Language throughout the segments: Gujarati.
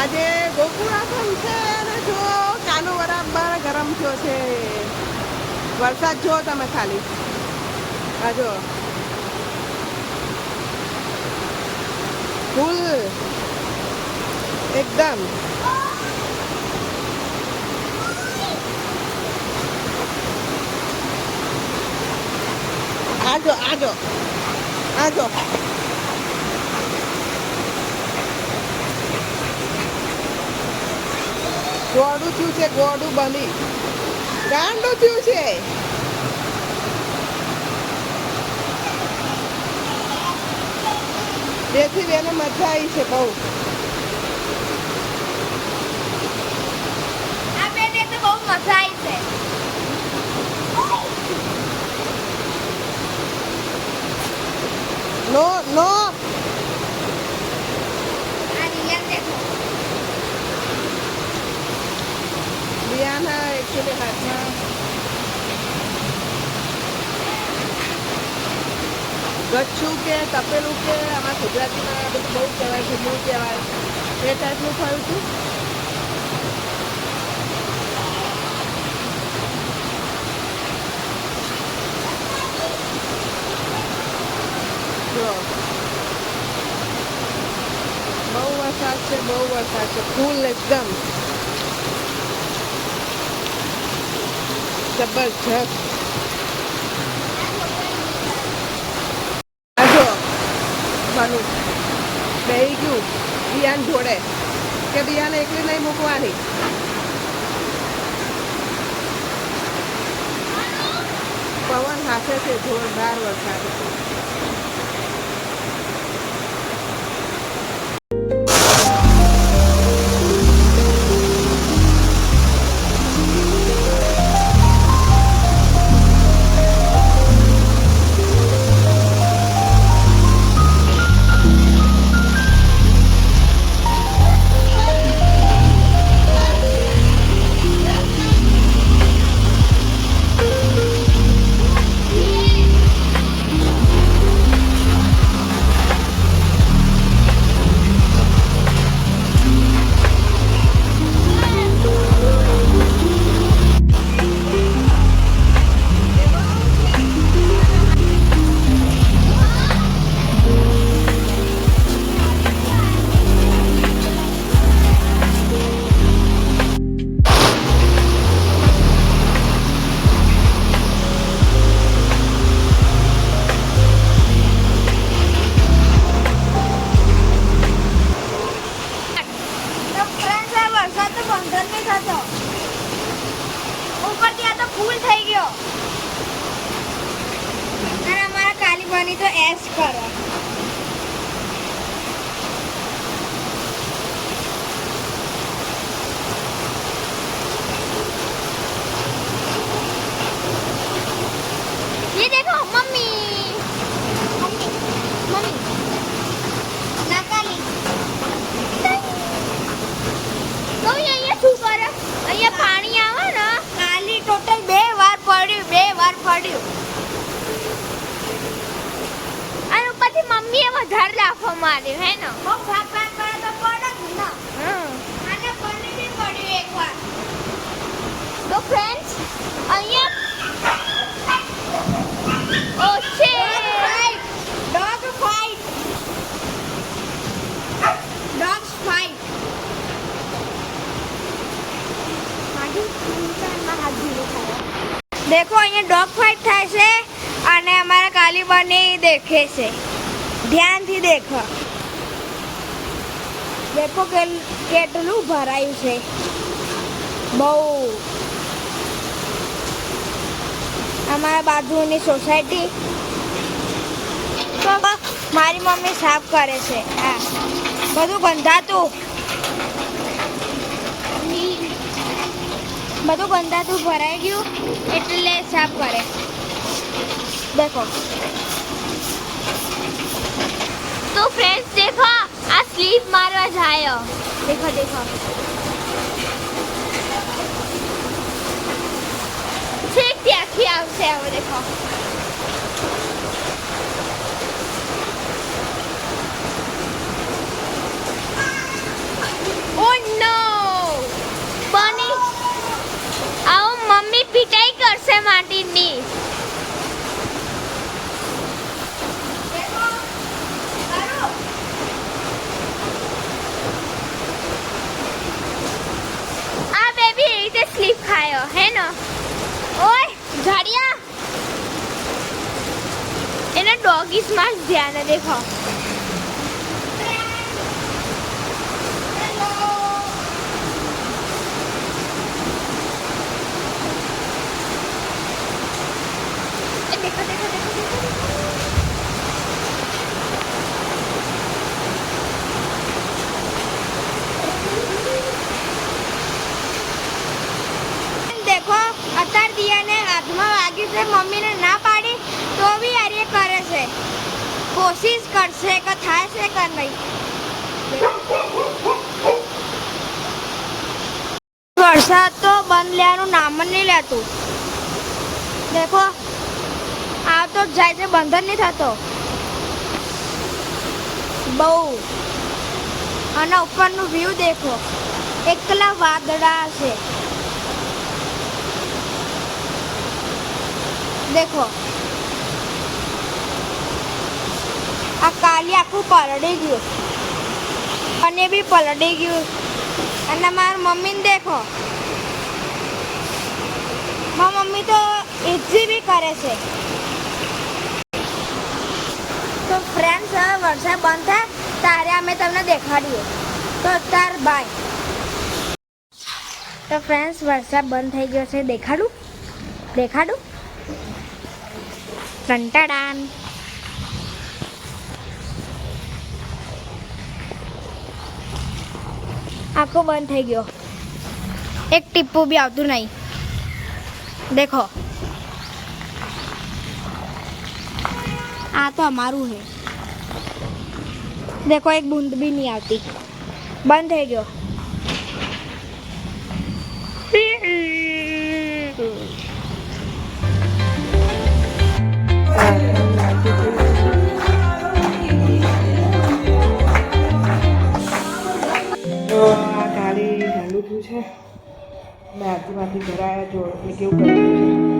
આજે ગોકુળાસન છે અને જો કાનો બરાબર ગરમ થયો છે. વરસાદ જો તમે ખાલી આ જો ફૂલ એકદમ આજો આજો આજો ગોડું થયું છે, ગોડું બની ગાંડું થયું છે. બેથી બેને મજા આવી છે બહુ. આ બેને તો બહુ મજા આવી છે. નો નો આ રિયલ દેખો. બિયાના એકચુઅલી હાથમાં ગચ્છું કે તપેલું કે આમાં ગુજરાતીમાં આ બધું બહુ કહેવાય છે, બહુ કહેવાય એ ટાઈપનું થયું હતું. જો બહુ વરસાદ છે, બહુ વરસાદ છે, ફૂલ એકદમ જબરજસ્ત. જો બનું બેહી ગયું બિયાન જોડે કે બિયાને એકલી નહીં મૂકવાની. પવન હાથે છે, જોરદાર વરસાદ છે. ઉપરથી આ તો ફૂલ થઈ ગયો અને અમારા કાલી બની તો એશ કરે. ये देखो मम्मी मम्मी मम्मी नकाली तो ये શું કરે અહીંયા પાણી આવે ને કાલી ટોટલ 2 વાર પડ્યું અને ઉપરથી મમ્મીએ વધારે લાફો માર્યો હે ને બહુ ભાગ કરે તો પડે જ ને. આને પડી બી પડ્યું એકવાર. તો ફ્રેન્ડ્સ અહીંયા ઓ છે ડોગ ફાઇટ देखो અહીંયા ડોગ ફાઇટ થાય છે અને અમારા કાલી બની દેખે છે. ધ્યાનથી દેખો. દેખો કે કેટલું ભરાયું છે. બહુ અમારા બાજુની સોસાયટી તો મારી મમ્મી સાફ કરે છે. આ બધું ગંધાતું ભરાઈ ગયું એટલે સાફ કરે. देखो तो फ्रेंड्स देखो आ स्लीप मारवा जायो. देखो देखो छेक ત્યાંથી આવશે. હવે देखो ઓય ની આ બેબી એ રીતે સ્લીપ ખાયો હે ને ઓય ઝાડિયા એને ડોગીસ માં જ ધ્યાન है देखो देखो देखो देखो देखो અત્યાર દિયાને હાથમાં વાગ્યું છે મમ્મીને ના પાડી તો બી આર્ય કરે છે કોશિશ કરશે કે થાય છે કે નહીં વરસાદ તો બંધ લેવાનું નામ જ નહીં લેતું દેખો આ તો જાય છે બંધ જ નહીં થતો બહુ અને ઉપરનું વ્યૂ દેખો એકલા વાદળા છે देखो આ કાલી આખું પલળી ગયું અને બી પલળી ગયું અને મારી મમ્મીને દેખો મારી મમ્મી તો ઇઝી બી કરે છે તો ફ્રેન્ડ્સ હવે વરસાદ બંધ થાય ત્યારે અમે તમને દેખાડીએ તો તાર બાય તો ફ્રેન્ડ્સ વરસાદ બંધ થઈ ગયો છે દેખાડું ટંટાડાન આખો બંધ થઈ ગયો એક ટીપું બી આવતું નહીં દેખો આ તો અમારું છે દેખો એક બૂંદ બી નહીં આવતી બંધ થઈ ગયો છે મેં આજુમાંથી ઘરે આવ્યા જો એટલે કેવું કર્યું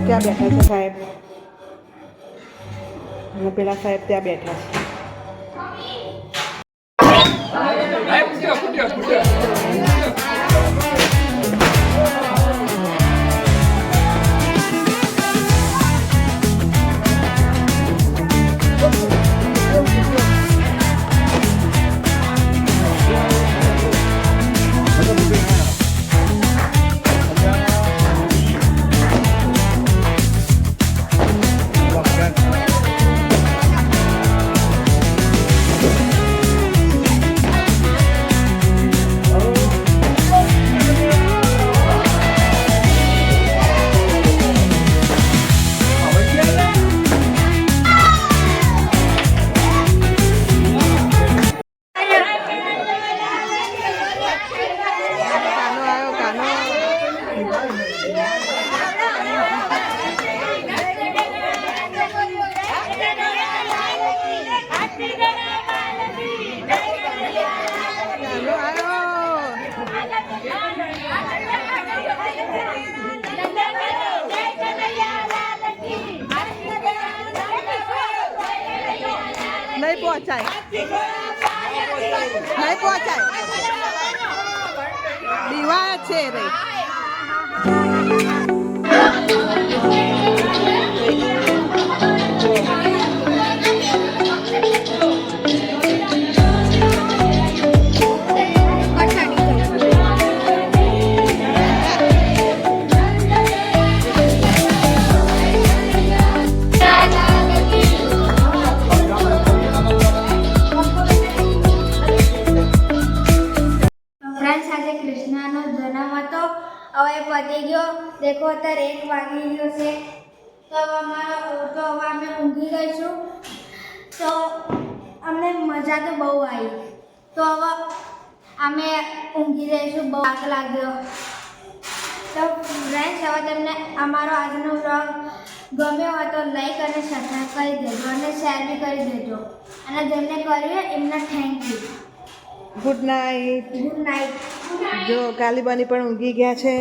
ત્યાં બેઠા છે સાહેબ અને પેલા સાહેબ ત્યાં બેઠા છે नहीं पहुंचाए દીવા છે રે ફ્રેન્ડ્સ આજે કૃષ્ણનો જન્મ હતો હવે પતી ગયો દેખો અત્યારે 1 વાગી ગયો છે તો હવે અમે ઊંઘી ગઈશું તો અમને મજા તો બહુ આવી તો હવે અમે ઊંઘી જઈશું બહુ થાક લાગ્યો તો ફ્રેન્ડ્સ હવે તમને અમારો આજનો વ્લોગ ગમ્યો હોય તો લાઈક અને સબસ્ક્રાઈબ કરી દેજો અને શેર બી કરી દેજો અને જેમને કર્યું એમને thank you good night good night જો કાલીબાની પણ ઊંઘી ગયા છે